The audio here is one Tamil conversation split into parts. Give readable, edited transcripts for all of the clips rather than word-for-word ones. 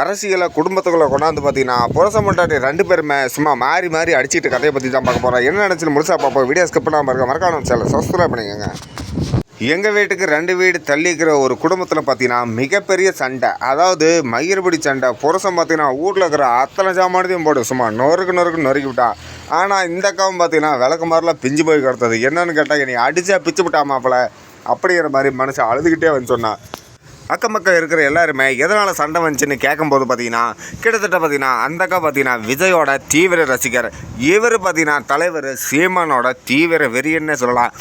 அரசியலை குடும்பத்துக்குள்ளே கொண்டாந்து பார்த்தீங்கன்னா புருஷன் பொண்டாட்டி 2 பேருமே சும்மா மாறி மாறி அடிச்சிட்டு கதையை பற்றி தான் பார்க்க போகிறோம். என்ன நினச்சின்னு முழுசாக பார்ப்போம். வீடியோ ஸ்கிப் பண்ணாமல் இருக்க மறக்காம சேனலை சப்ஸ்கிரைப் பண்ணிக்கோங்க. எங்கள் வீட்டுக்கு 2 வீடு தள்ளிக்கிற ஒரு குடும்பத்தில் பார்த்தீங்கன்னா மிகப்பெரிய சண்டை. அதாவது மயிர்படி சண்டை. புருஷன் பார்த்தீங்கன்னா வீட்டில் இருக்கிற அத்தனை சாமானத்தையும் போட்டு சும்மா நொறுக்கு விட்டான். ஆனால் இந்த அக்காவும் பார்த்தீங்கன்னா விளக்கு மாதிரிலாம் பிஞ்சு போய் கிடத்தது. என்னன்னு கேட்டால் என்னை அடித்தா பிச்சு விட்டாமாப்பில் அப்படிங்கிற மாதிரி மனுஷன் அழுதுகிட்டே வந்து சொன்னான். அக்கம் பக்கம் இருக்கிற எல்லாருமே எதனால் சண்டை வந்துச்சுன்னு கேட்கும்போது பார்த்தீங்கன்னா கிட்டத்தட்ட பார்த்தீங்கன்னா அந்த அக்கா பார்த்தீங்கன்னா விஜயோட தீவிர ரசிகர். இவர் பார்த்தீங்கன்னா தலைவர் சீமானோட தீவிர வெறியன்னு சொல்லலாம்.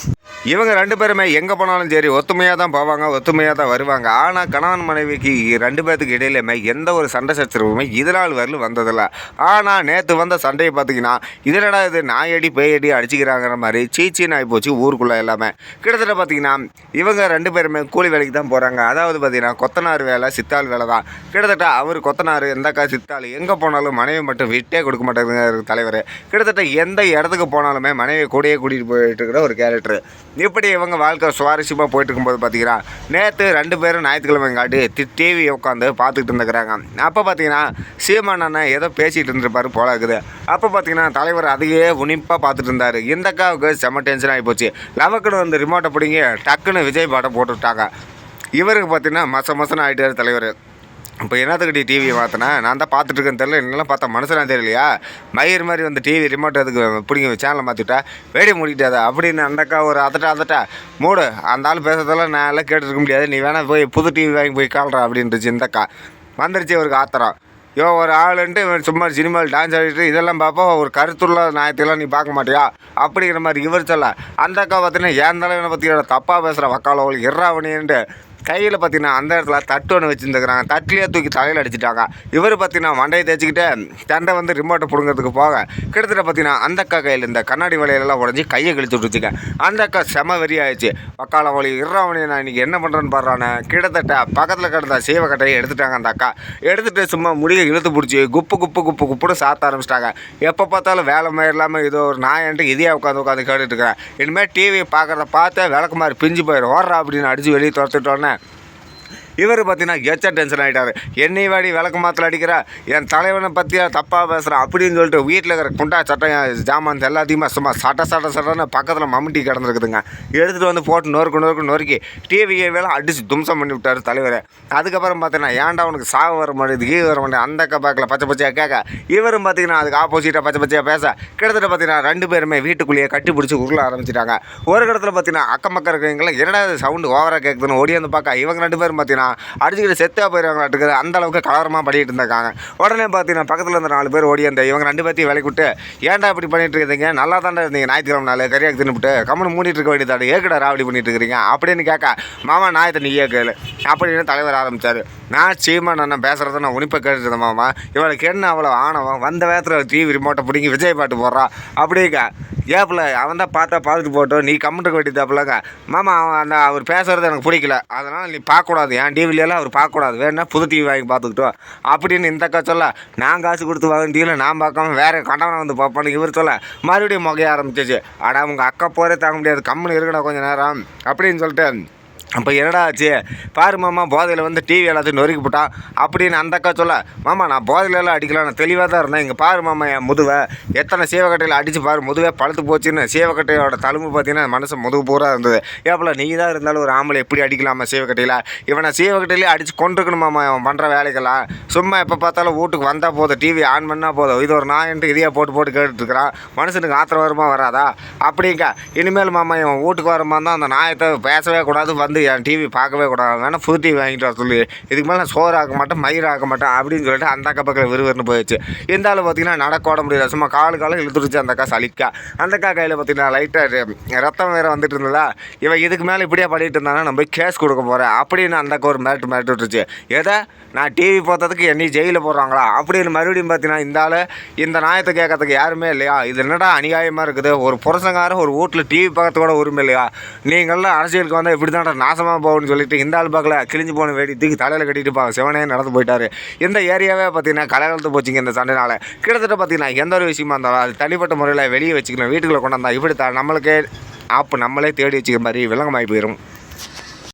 இவங்க 2 பேருமே எங்கே போனாலும் சரி ஒத்துமையாக தான் போவாங்க, ஒத்துமையாக தான் வருவாங்க. ஆனால் கணவன் மனைவிக்கு 2 பேர்த்துக்கு இடையிலுமே எந்த ஒரு சண்டை சச்சரவுமே இதனால் வரலும் வந்ததில்லை. ஆனால் நேற்று வந்த சண்டையை பார்த்தீங்கன்னா இதனடா இது நாயடி பேயடி அடிச்சுக்கிறாங்கிற மாதிரி சீச்சின்னு ஆகிப்போச்சு ஊருக்குள்ளே எல்லாமே. கிட்டத்தட்ட பார்த்தீங்கன்னா இவங்க 2 பேருமே கூலி வேலைக்கு தான் போகிறாங்க. அதாவது பார்த்தீங்கன்னா கொத்தனார் வேலை சித்தாள் வேலை தான். கிட்டத்தட்ட அவர் கொத்தனார் எந்தக்கா சித்தாள் எங்கே போனாலும் மனைவி மட்டும் விட்டே கொடுக்க மாட்டேங்குது தலைவர். கிட்டத்தட்ட எந்த இடத்துக்கு போனாலுமே மனைவியை கூடயே கூட்டிகிட்டு போயிட்டு இருக்கிற ஒரு கேரக்டர். இப்படி இவங்க வாழ்க்கை சுவாரஸ்யமாக போயிட்டு இருக்கும்போது பார்த்தீங்கன்னா நேற்று 2 பேரும் ஞாயிற்றுக்கிழமை காட்டி டிவி உட்காந்து பார்த்துக்கிட்டு இருந்துக்கிறாங்க. அப்போ பார்த்தீங்கன்னா சீமான் அண்ணன் ஏதோ பேசிகிட்டு இருந்திருப்பாரு போல இருக்குது. அப்போ பார்த்தீங்கன்னா தலைவர் அதையே உன்னிப்பாக பார்த்துட்டு இருந்தார். இந்த அக்காவுக்கு செம்ம டென்ஷன் ஆகி போச்சு. லவக்குன்னு வந்து ரிமோட்டை பிடிங்கி டக்குன்னு விஜய் பாட்டை போட்டுவிட்டாங்க. இவருக்கு பார்த்தீங்கன்னா மசன்னு ஆகிட்டார் தலைவர். இப்போ என்னத்துக்கிட்ட டிவியை மாற்றினேன் நான் தான் பார்த்துட்ருக்கேன்னு தெரியல. என்னெல்லாம் பார்த்தா மனுஷனாக தெரியலையா? மயிர் மாதிரி வந்து டிவி ரிமோட் அதுக்கு பிடிங்க சேனலை மாற்றிட்டா வேடி மூடிட்டாத அப்படின்னு அந்தக்கா ஒரு அதட்டா மூடு. அந்த ஆள் பேசுறதெல்லாம் நான் எல்லாம் கேட்டுருக்க முடியாது. நீ வேணால் போய் புது டிவி வாங்கி போய் கால்றா அப்படின்ட்டுச்சு. இந்தக்கா வந்துருச்சு அவருக்கு ஆத்திரம். ஒரு ஆளுன்ட்டு சும்மா சினிமாவில் டான்ஸ் ஆடிட்டு இதெல்லாம் பார்ப்போம். ஒரு கருத்துள்ள நியாயத்தையெல்லாம் நீ பார்க்க மாட்டியா அப்படிங்கிற மாதிரி இவர் சொல்ல. அந்த அக்கா பார்த்தீங்கன்னா ஏன் தலைவனை பற்றி தப்பாக பேசுகிற வக்காலவங்களுக்கு இறாவணின்ட்டு கையில் பார்த்தீங்கன்னா அந்த இடத்துல தட்டு ஒன்று வச்சுருந்துக்கிறாங்க. தட்டிலே தூக்கி தலையில் அடிச்சுட்டாங்க. இவர் பார்த்தீங்கன்னா மண்டையை தேய்ச்சிக்கிட்டே சண்டை வந்து ரிமோட்டை பிடுங்கிறதுக்கு போக கிட்டத்தட்ட பார்த்தீங்கன்னா அந்த அக்கா கையில் இந்த கண்ணாடி வலையிலெல்லாம் உடஞ்சி கையை கழித்து விட்டுச்சுங்க. அந்த அக்கா செம வெறி ஆயிடுச்சு. வக்கால வழி இறாவணி நான் இன்றைக்கி என்ன பண்ணுறேன்னு பாடுறானே. கிட்டத்தட்ட பக்கத்தில் கிடந்த சேவக்கட்டையை எடுத்துட்டாங்க. அந்த அக்கா எடுத்துகிட்டு சும்மா முடியை இழுத்து பிடிச்சி குப்புன்னு சாத்த ஆரம்பிச்சிட்டாங்க. எப்போ பார்த்தாலும் வேலை மாதிரி இல்லாமல் இதோ ஒரு நாயன்ட்டு இதையே உட்காந்து கேட்டுட்ருக்கிறேன். இனிமேல் டிவி பார்க்குறத பார்த்தா விளக்கு மாதிரி பிஞ்சு போயிடும் ஓடுறா அப்படின்னு அடித்து வெளியே துரத்துட்டோன்னே இவர் பார்த்தீங்கன்னா எச்சா டென்ஷன் ஆகிட்டார். என்னை வாடி விளக்கு மாத்தில் அடிக்கிற என் தலைவனை பற்றியா தப்பாக பேசுகிறான் அப்படின்னு சொல்லிட்டு வீட்டில் இருக்கிற குண்டா சட்டை ஜாமான் எல்லாத்தையுமே சும்மா சட்டன்னு பக்கத்தில் மம்முட்டி கிடந்துருக்குதுங்க. எடுத்துகிட்டு வந்து போட்டு நொறுக்கி டிவியை வேலை அடித்து தும்சம் பண்ணி விட்டார் தலைவர். அதுக்கப்புறம் பார்த்தீங்கன்னா ஏன்டா உனக்கு சாவு வர மாட்டேது வர மாட்டேன் அந்த பேக்கில் பச்சையாக கேட்க இவரும் பார்த்தீங்கன்னா அதுக்கு ஆப்போசிட்டாக பச்சையாக பேச கிட்டத்தட்ட பார்த்தீங்கன்னா 2 பேருமே வீட்டுக்குள்ளேயே கட்டி பிடிச்சி உருள ஆரம்பிச்சிட்டாங்க. ஒரு இடத்துல பார்த்தீங்கன்னா அக்கம் பக்கம் இருக்கிறவங்களாம் என்னடா சவுண்டு ஓவராக கேட்குதுன்னு ஓடி வந்து பார்க்க இவங்க 2 பேரும் பார்த்தீங்கன்னா அடிச்சுக்கிட்டு செத்தா போயிடுவாங்களாட்டுக்கு அந்த அளவுக்கு கலவரமாக பண்ணிட்டு இருந்திருக்காங்க. உடனே பார்த்தீங்கன்னா பக்கத்தில் இருந்த 4 பேர் ஓடி அந்த இவங்க 2 பேர்த்தையும் வேலைக்கு விட்டு ஏன்டா இப்படி பண்ணிட்டு இருக்கீங்க நல்லா தாண்டா இருந்தீங்க ஞாயிற்றுக்கிழமை நாள் கறியாக தின்னுபிட்டு கம்மனு மூடிட்டு இருக்க வேண்டியதாடு ஏக்கடா ராவடி பண்ணிட்டு இருக்கிறீங்க அப்படின்னு கேட்க மாமா நாயத்தை நீயே கேளு அப்படின்னு தலைவர் ஆரம்பித்தார். நான் சீமான் அண்ணன் பேசுகிறத நான் உனிப்பை கேட்டுருந்தேன். மாமா இவளுக்கு என்ன அவ்வளோ ஆணவம் வந்த வேகத்தில் டிவி ரிமோட்டை பிடிங்கி விஜய் பாட்டு போடுறான் அப்படிங்க ஏப்பில் அவன் தான் பார்த்துட்டு போட்டோம் நீ கம்மிட்டு வேண்டியதாப்பிலங்க. மாமா அவர் பேசுகிறது எனக்கு பிடிக்கல அதனால் நீ பார்க்கக்கூடாது என் டிவிலெல்லாம் அவர் பார்க்கக்கூடாது வேணா புது டிவி வாங்கி பார்த்துக்கிட்டோம் அப்படின்னு இந்த அக்கா சொல்ல நான் காசு கொடுத்து வாங்க டிவியில் நான் பார்க்காம வேறு கண்டவனை வந்து பார்ப்பான்னு இவர் சொல்ல மறுபடியும் முகைய ஆரம்பிச்சிச்சு. ஆனால் உங்கள் அக்கா போரே தாங்க முடியாது கம்முன்னு இருக்கணும் கொஞ்சம் நேரம் அப்படின்னு சொல்லிட்டு அப்போ என்னடா ஆச்சு பாரு மாமா போதையில் வந்து டிவி எல்லாத்தையும் நொறுக்கி போட்டான் அப்படின்னு அந்த அக்கா சொல்ல மாமா நான் போதையிலலாம் அடிக்கலாம் நான் தெளிவாக தான் இருந்தேன். இங்கே பாரு மாமா என் முதுவை எத்தனை சேவக்கட்டையில் அடித்து பாரு முதுவே பழுத்து போச்சுன்னு சேவக்கட்டையோட தழும்பு பார்த்தீங்கன்னா மனசு முதுகு பூரா இருந்தது. ஏப்பல நீ தான் இருந்தாலும் ஒரு ஆம்பளை எப்படி அடிக்கலாமா சேவக்கட்டையில் இவனை சேவக்கட்டையிலே அடித்து கொண்டிருக்கணுமாம்மா அவன் பண்ணுற வேலைக்கெல்லாம் சும்மா எப்போ பார்த்தாலும் வீட்டுக்கு வந்தால் போதும் டிவி ஆன் பண்ணால் போதும் இது ஒரு நாயன்ட்டு இதையாக போட்டு கேட்டுட்ருக்கிறான் மனுஷனுக்கு ஆத்திரம் வருமா வராதா அப்படிங்க. இனிமேல் மாமா இவன் வீட்டுக்கு வரமா தான் அந்த நாயத்தை பேசவே கூடாது வந்து என் டிவி பார்க்கவே கூடாது வேணால் புது டிவி வாங்கிட்டு வர சொல்லி இதுக்கு மேலே நான் சோறு ஆக்க மாட்டேன் மயிர் ஆக்க மாட்டேன் அப்படின்னு சொல்லிட்டு அந்த அக்கா பக்கம் விறுவிறுன்னு போயிடுச்சு. இந்த ஆள் பார்த்தீங்கன்னா நடக்கோட முடியல சும்மா காலம் இழுத்துருச்சு அந்த அக்கா சலிக்கா. அந்த அக்கா கையில் பார்த்தீங்கன்னா லைட்டாக ரத்தம் வேறு வந்துட்டு இருந்ததா இவன் இதுக்கு மேலே இப்படியே பண்ணிட்டு இருந்தானா நம்ம போய் கேஸ் கொடுக்க போகிறேன் அப்படின்னு அந்த அக்கா ஒரு மிரட்டு விட்டுருச்சு. எதை நான் டிவி பார்த்ததுக்கு என்னை ஜெயிலில் போடுறாங்களா அப்படின்னு மறுபடியும் பார்த்தீங்கன்னா இந்த ஆள் இந்த நியாயத்தை கேட்கறதுக்கு யாருமே இல்லையா? இது என்னடா அநியாயமாக இருக்குது ஒரு புருஷங்காரன் ஒரு வீட்டில் டிவி பார்க்கறது கூட உரிமை இல்லையா? நீங்கள்லாம் அரசியலுக்கு வந்தால் இப்படி தான்டா நாசமாக போகணும்னு சொல்லிட்டு இந்த ஆள் பார்க்கல கிழிஞ்சு போன வேடி தூக்கி தலையில் கட்டிட்டு சிவனே நடந்து போயிட்டார். இந்த ஏரியாவே பார்த்தீங்கன்னா கலகலத்து போச்சுங்க இந்த சண்டைனால. கிட்டத்தட்ட பார்த்தீங்கன்னா எந்த ஒரு விஷயமா இருந்தாலும் அது தனிப்பட்ட முறையில் வெளியே வச்சுக்கணும் வீட்டுக்குள்ளே கொண்டாந்தா இப்படி நம்மளுக்கே நம்மளே தேடி வச்சுக்கிற மாதிரி விளங்கமாகி போயிடும்.